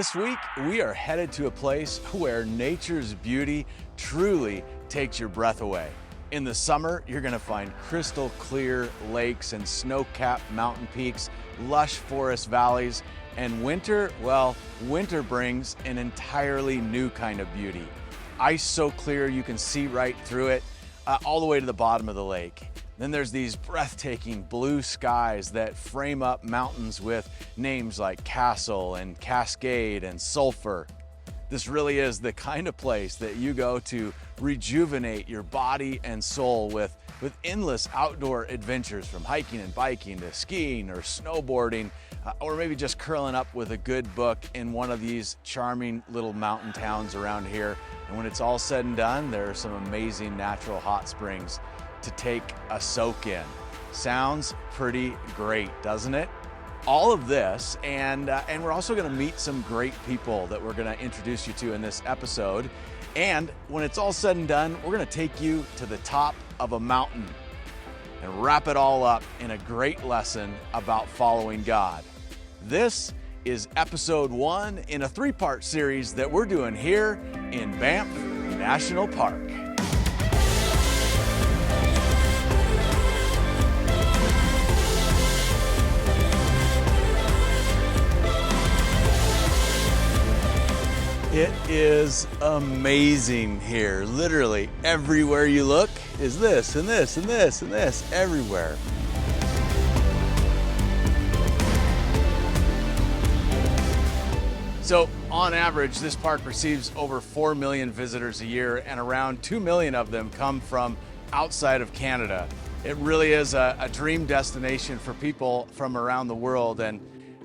This week, we are headed to a place where nature's beauty truly takes your breath away. In the summer, you're gonna find crystal clear lakes and snow-capped mountain peaks, lush forest valleys, and winter, well, winter brings an entirely new kind of beauty. Ice so clear you can see right through it, all the way to the bottom of the lake. Then there's these breathtaking blue skies that frame up mountains with names like Castle and Cascade and Sulphur. This really is the kind of place that you go to rejuvenate your body and soul with endless outdoor adventures, from hiking and biking to skiing or snowboarding, or maybe just curling up with a good book in one of these charming little mountain towns around here. And when it's all said and done, there are some amazing natural hot springs to take a soak in. Sounds pretty great, doesn't it? All of this, and we're also gonna meet some great people that we're gonna introduce you to in this episode. And when it's all said and done, we're gonna take you to the top of a mountain and wrap it all up in a great lesson about following God. This is episode 1 in a 3-part series that we're doing here in Banff National Park. It is amazing here. Literally everywhere you look is this and this and this and this, everywhere. So on average, this park receives over 4 million visitors a year, and around 2 million of them come from outside of Canada. It really is a dream destination for people from around the world. And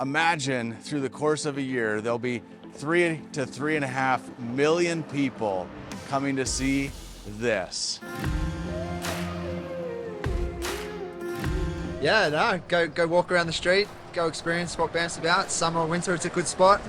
imagine through the course of a year, there'll be 3 to 3.5 million people coming to see this. Yeah, no, go walk around the street, go experience what Banff's about. Summer or winter, it's a good spot.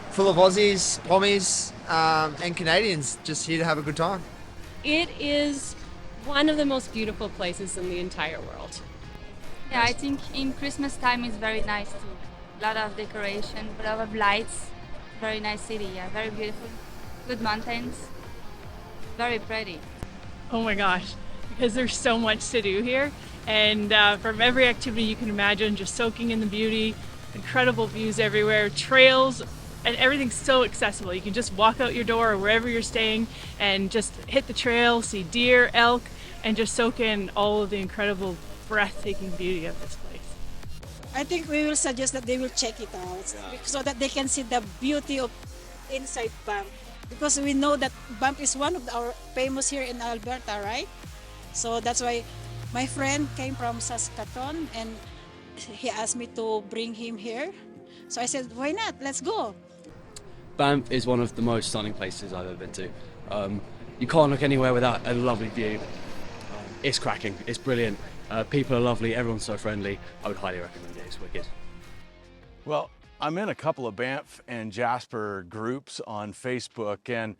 Full of Aussies, Pommies, and Canadians just here to have a good time. It is one of the most beautiful places in the entire world. Yeah, I think in Christmas time it's very nice too. A lot of decoration, a lot of lights. Very nice city, yeah, very beautiful. Good mountains, very pretty. Oh my gosh, because there's so much to do here, and from every activity you can imagine, just soaking in the beauty, incredible views everywhere, trails, and everything's so accessible. You can just walk out your door or wherever you're staying and just hit the trail, see deer, elk, and just soak in all of the incredible, breathtaking beauty of this place. I think we will suggest that they will check it out so that they can see the beauty of inside Banff. Because we know that Banff is one of our famous here in Alberta, right? So that's why my friend came from Saskatoon and he asked me to bring him here. So I said, why not? Let's go. Banff is one of the most stunning places I've ever been to. You can't look anywhere without a lovely view. It's cracking, it's brilliant. People are lovely, everyone's so friendly. I would highly recommend it, it's wicked. Well, I'm in a couple of Banff and Jasper groups on Facebook, and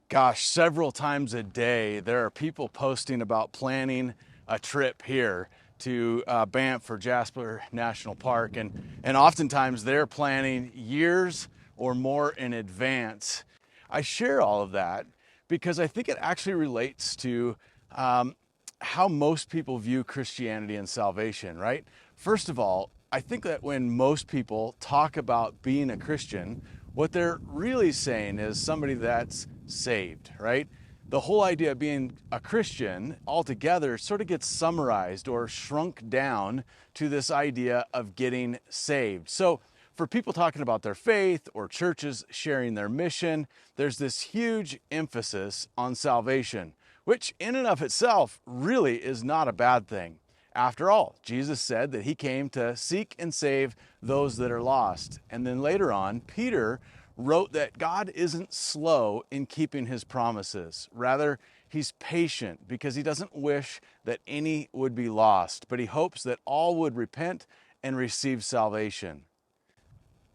gosh, several times a day there are people posting about planning a trip here to Banff or Jasper National Park, and oftentimes they're planning years or more in advance. I share all of that because I think it actually relates to how most people view Christianity and salvation, right? First of all, I think that when most people talk about being a Christian, what they're really saying is somebody that's saved, right? The whole idea of being a Christian altogether sort of gets summarized or shrunk down to this idea of getting saved. So for people talking about their faith or churches sharing their mission, there's this huge emphasis on salvation, which in and of itself really is not a bad thing. After all, Jesus said that he came to seek and save those that are lost. And then later on, Peter wrote that God isn't slow in keeping his promises. Rather, he's patient because he doesn't wish that any would be lost, but he hopes that all would repent and receive salvation.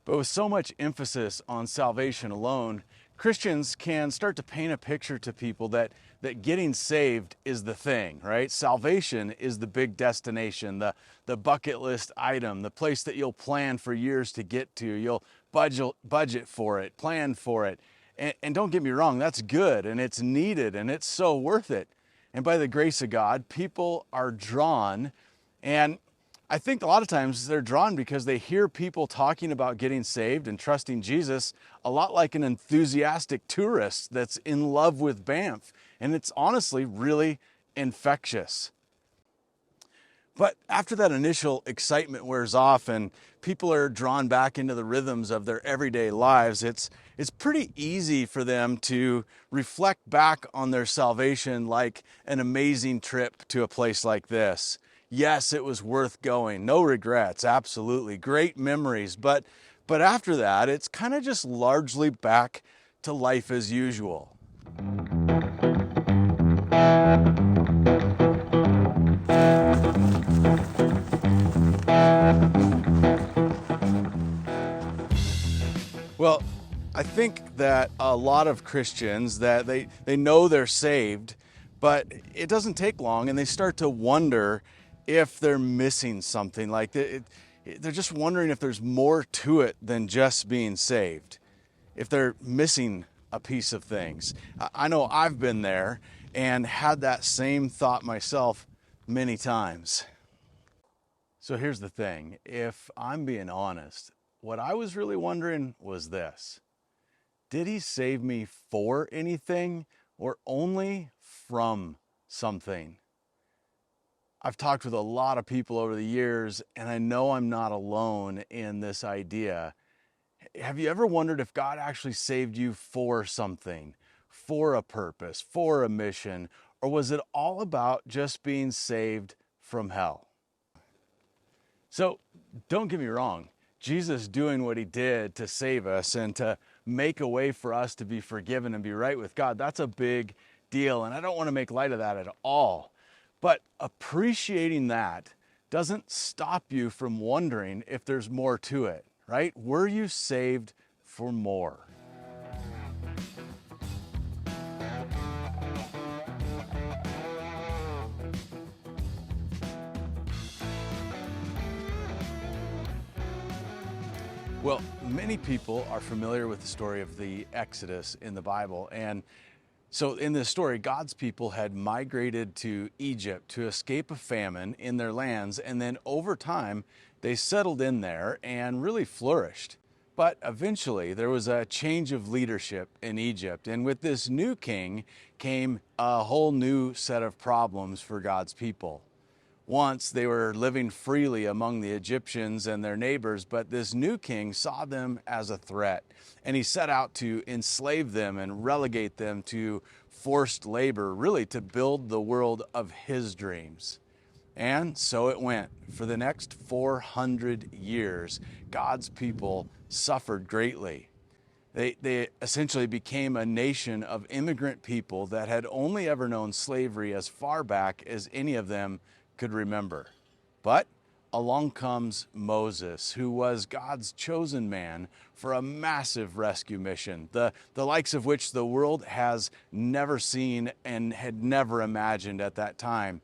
But with so much emphasis on salvation alone, Christians can start to paint a picture to people that getting saved is the thing, right? Salvation is the big destination, the bucket list item, the place that you'll plan for years to get to. You'll budget for it, plan for it. And don't get me wrong, that's good and it's needed and it's so worth it. And by the grace of God, people are drawn. And I think a lot of times they're drawn because they hear people talking about getting saved and trusting Jesus a lot like an enthusiastic tourist that's in love with Banff. And it's honestly really infectious. But after that initial excitement wears off and people are drawn back into the rhythms of their everyday lives, it's pretty easy for them to reflect back on their salvation like an amazing trip to a place like this. Yes, it was worth going. No regrets, absolutely. Great memories. But after that, it's kind of just largely back to life as usual. Well, I think that a lot of Christians, that they know they're saved, but it doesn't take long and they start to wonder if they're missing something. Like they're just wondering if there's more to it than just being saved, if they're missing a piece of things. I know I've been there and had that same thought myself many times. So here's the thing, if I'm being honest, what I was really wondering was this: did he save me for anything or only from something? I've talked with a lot of people over the years, and I know I'm not alone in this idea. Have you ever wondered if God actually saved you for something, for a purpose, for a mission, or was it all about just being saved from hell? So don't get me wrong. Jesus doing what he did to save us and to make a way for us to be forgiven and be right with God, that's a big deal. And I don't want to make light of that at all. But appreciating that doesn't stop you from wondering if there's more to it, right? Were you saved for more? Well, many people are familiar with the story of the Exodus in the Bible. And so in this story, God's people had migrated to Egypt to escape a famine in their lands. And then over time, they settled in there and really flourished. But eventually, there was a change of leadership in Egypt. And with this new king came a whole new set of problems for God's people. Once they were living freely among the Egyptians and their neighbors, but this new king saw them as a threat, and he set out to enslave them and relegate them to forced labor, really to build the world of his dreams. And so it went. For the next 400 years, God's people suffered greatly. They essentially became a nation of immigrant people that had only ever known slavery as far back as any of them could remember. But along comes Moses, who was God's chosen man for a massive rescue mission, the likes of which the world has never seen and had never imagined at that time.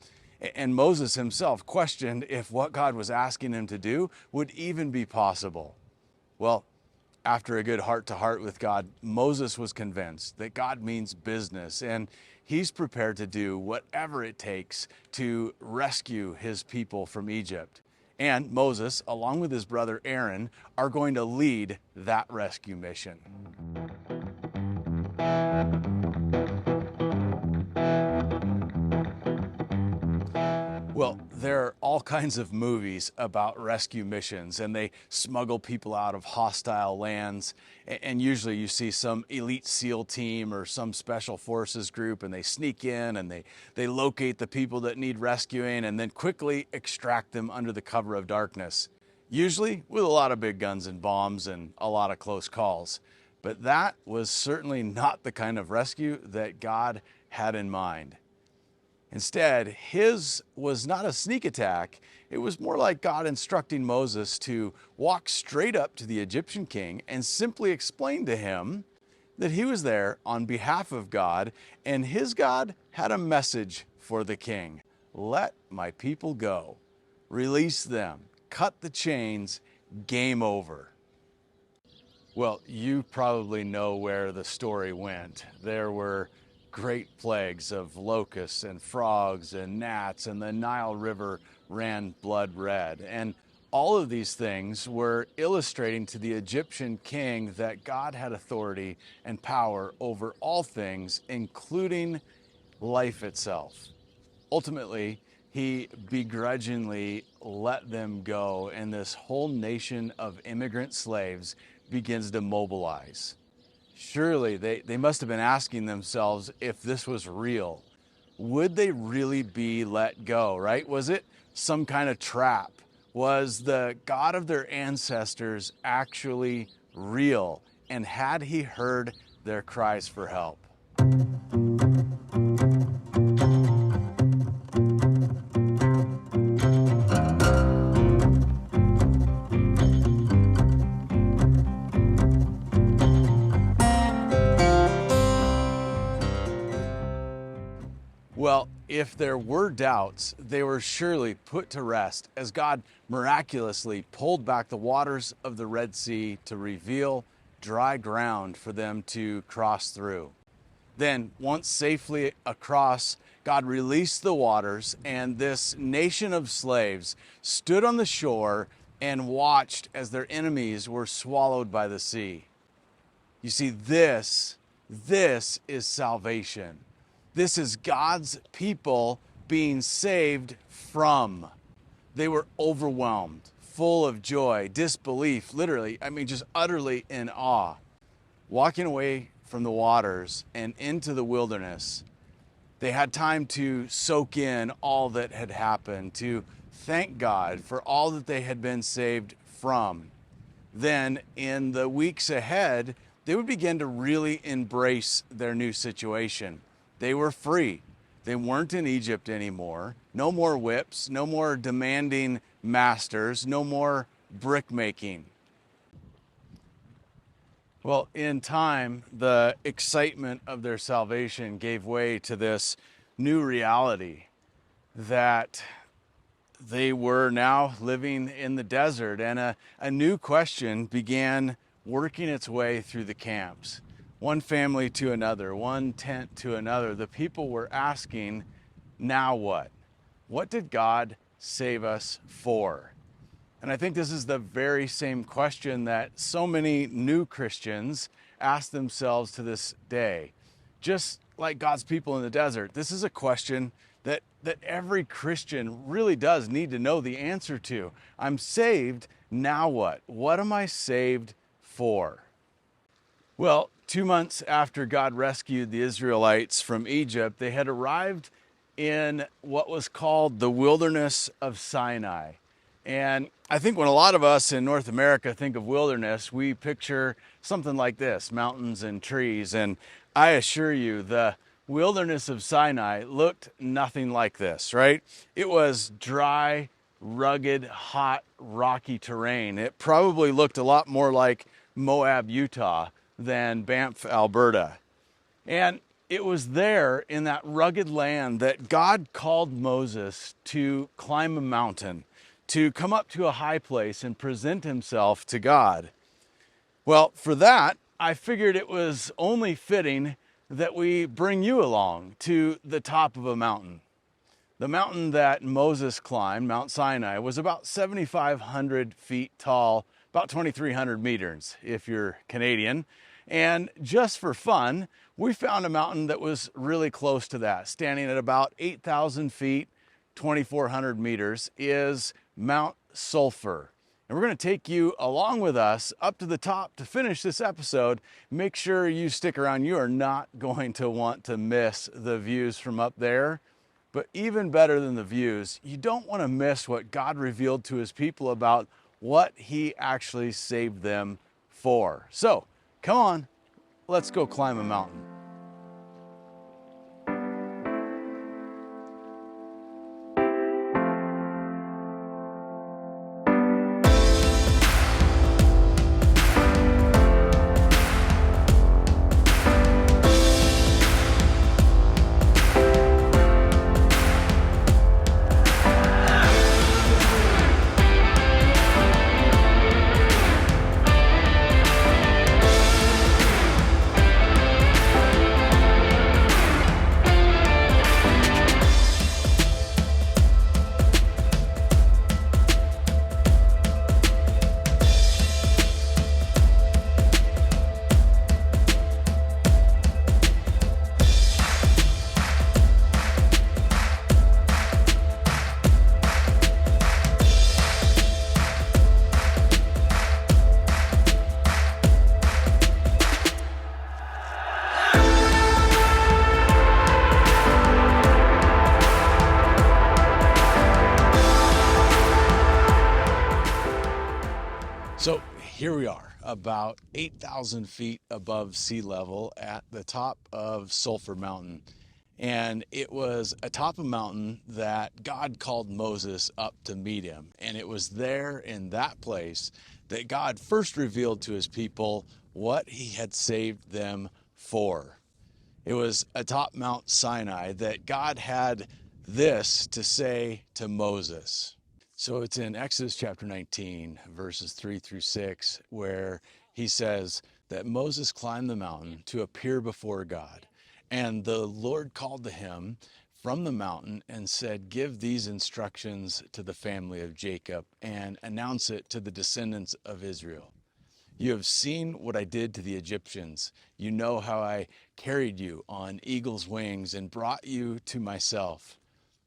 And Moses himself questioned if what God was asking him to do would even be possible. Well, after a good heart-to-heart with God, Moses was convinced that God means business, and he's prepared to do whatever it takes to rescue his people from Egypt. And Moses, along with his brother Aaron, are going to lead that rescue mission. Well, there are all kinds of movies about rescue missions, and they smuggle people out of hostile lands. And usually you see some elite SEAL team or some special forces group, and they sneak in and they locate the people that need rescuing and then quickly extract them under the cover of darkness, usually with a lot of big guns and bombs and a lot of close calls. But that was certainly not the kind of rescue that God had in mind. Instead, his was not a sneak attack. It was more like God instructing Moses to walk straight up to the Egyptian king and simply explain to him that he was there on behalf of God, and his God had a message for the king. Let my people go. Release them. Cut the chains. Game over. Well, you probably know where the story went. There were great plagues of locusts and frogs and gnats, and the Nile River ran blood red. And all of these things were illustrating to the Egyptian king that God had authority and power over all things, including life itself. Ultimately, he begrudgingly let them go, and this whole nation of immigrant slaves begins to mobilize. Surely they must have been asking themselves if this was real. Would they really be let go, right? Was it some kind of trap? Was the God of their ancestors actually real? And had he heard their cries for help? Well, if there were doubts, they were surely put to rest as God miraculously pulled back the waters of the Red Sea to reveal dry ground for them to cross through. Then, once safely across, God released the waters, and this nation of slaves stood on the shore and watched as their enemies were swallowed by the sea. You see, this is salvation. This is God's people being saved from. They were overwhelmed, full of joy, disbelief, literally, just utterly in awe. Walking away from the waters and into the wilderness, they had time to soak in all that had happened, to thank God for all that they had been saved from. Then, in the weeks ahead, they would begin to really embrace their new situation. They were free. They weren't in Egypt anymore. No more whips, no more demanding masters, no more brick making. Well, in time, the excitement of their salvation gave way to this new reality that they were now living in the desert, and a new question began working its way through the camps. One family to another, one tent to another, the people were asking, now what? What did God save us for? And I think this is the very same question that so many new Christians ask themselves to this day. Just like God's people in the desert, this is a question that every Christian really does need to know the answer to. I'm saved, now what? What am I saved for? Well, 2 months after God rescued the Israelites from Egypt, they had arrived in what was called the wilderness of Sinai. And I think when a lot of us in North America think of wilderness, we picture something like this, mountains and trees. And I assure you, the wilderness of Sinai looked nothing like this, right? It was dry, rugged, hot, rocky terrain. It probably looked a lot more like Moab, Utah than Banff, Alberta. And it was there in that rugged land that God called Moses to climb a mountain, to come up to a high place and present himself to God. Well, for that, I figured it was only fitting that we bring you along to the top of a mountain. The mountain that Moses climbed, Mount Sinai, was about 7,500 feet tall, about 2,300 meters if you're Canadian. And just for fun, we found a mountain that was really close to that, standing at about 8,000 feet, 2,400 meters, is Mount Sulphur. And we're going to take you along with us up to the top to finish this episode. Make sure you stick around. You are not going to want to miss the views from up there. But even better than the views, you don't want to miss what God revealed to his people about what he actually saved them for. So, come on, let's go climb a mountain. here we are, about 8,000 feet above sea level at the top of Sulphur Mountain. And it was atop a mountain that God called Moses up to meet him. And it was there in that place that God first revealed to his people what he had saved them for. It was atop Mount Sinai that God had this to say to Moses. So it's in Exodus chapter 19, verses 3 through 6, where he says that Moses climbed the mountain to appear before God. And the Lord called to him from the mountain and said, "Give these instructions to the family of Jacob and announce it to the descendants of Israel. You have seen what I did to the Egyptians. You know how I carried you on eagle's wings and brought you to myself.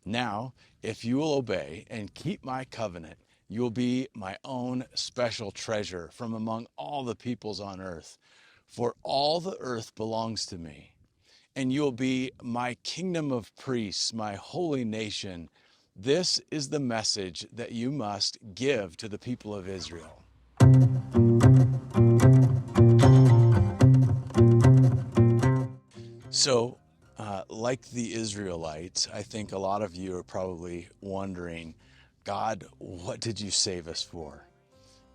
Now, if you will obey and keep my covenant, you will be my own special treasure from among all the peoples on earth. For all the earth belongs to me. And you will be my kingdom of priests, my holy nation. This is the message that you must give to the people of Israel." So, like the Israelites, I think a lot of you are probably wondering, God, what did you save us for?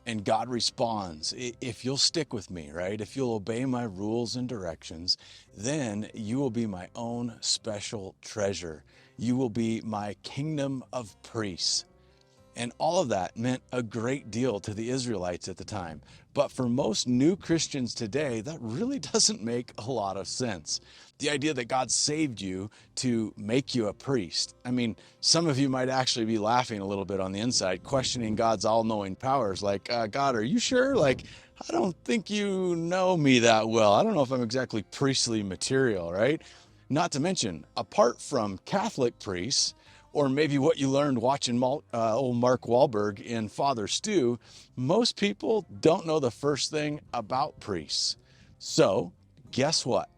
And God responds, if you'll stick with me, right? If you'll obey my rules and directions, then you will be my own special treasure. You will be my kingdom of priests. And all of that meant a great deal to the Israelites at the time. But for most new Christians today, that really doesn't make a lot of sense. The idea that God saved you to make you a priest. I mean, some of you might actually be laughing a little bit on the inside, questioning God's all-knowing powers. Like, God, are you sure? Like, I don't think you know me that well. I don't know if I'm exactly priestly material, right? Not to mention, apart from Catholic priests, or maybe what you learned watching old Mark Wahlberg in Father Stu, most people don't know the first thing about priests. So, guess what?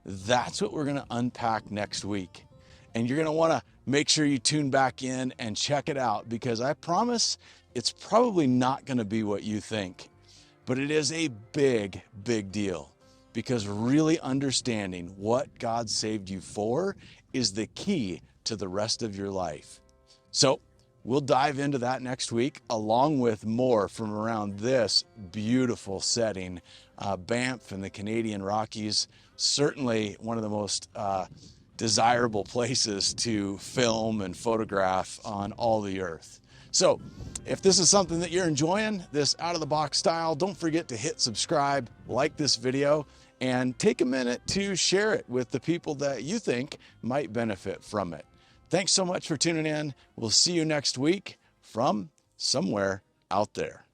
That's what we're going to unpack next week. And you're going to want to make sure you tune back in and check it out, because I promise it's probably not going to be what you think. But it is a big, big deal, because really understanding what God saved you for is the key to the rest of your life. So we'll dive into that next week, along with more from around this beautiful setting. Banff and the Canadian Rockies, certainly one of the most desirable places to film and photograph on all the earth. So if this is something that you're enjoying, this out-of-the-box style, don't forget to hit subscribe, like this video, and take a minute to share it with the people that you think might benefit from it. Thanks so much for tuning in. We'll see you next week from somewhere out there.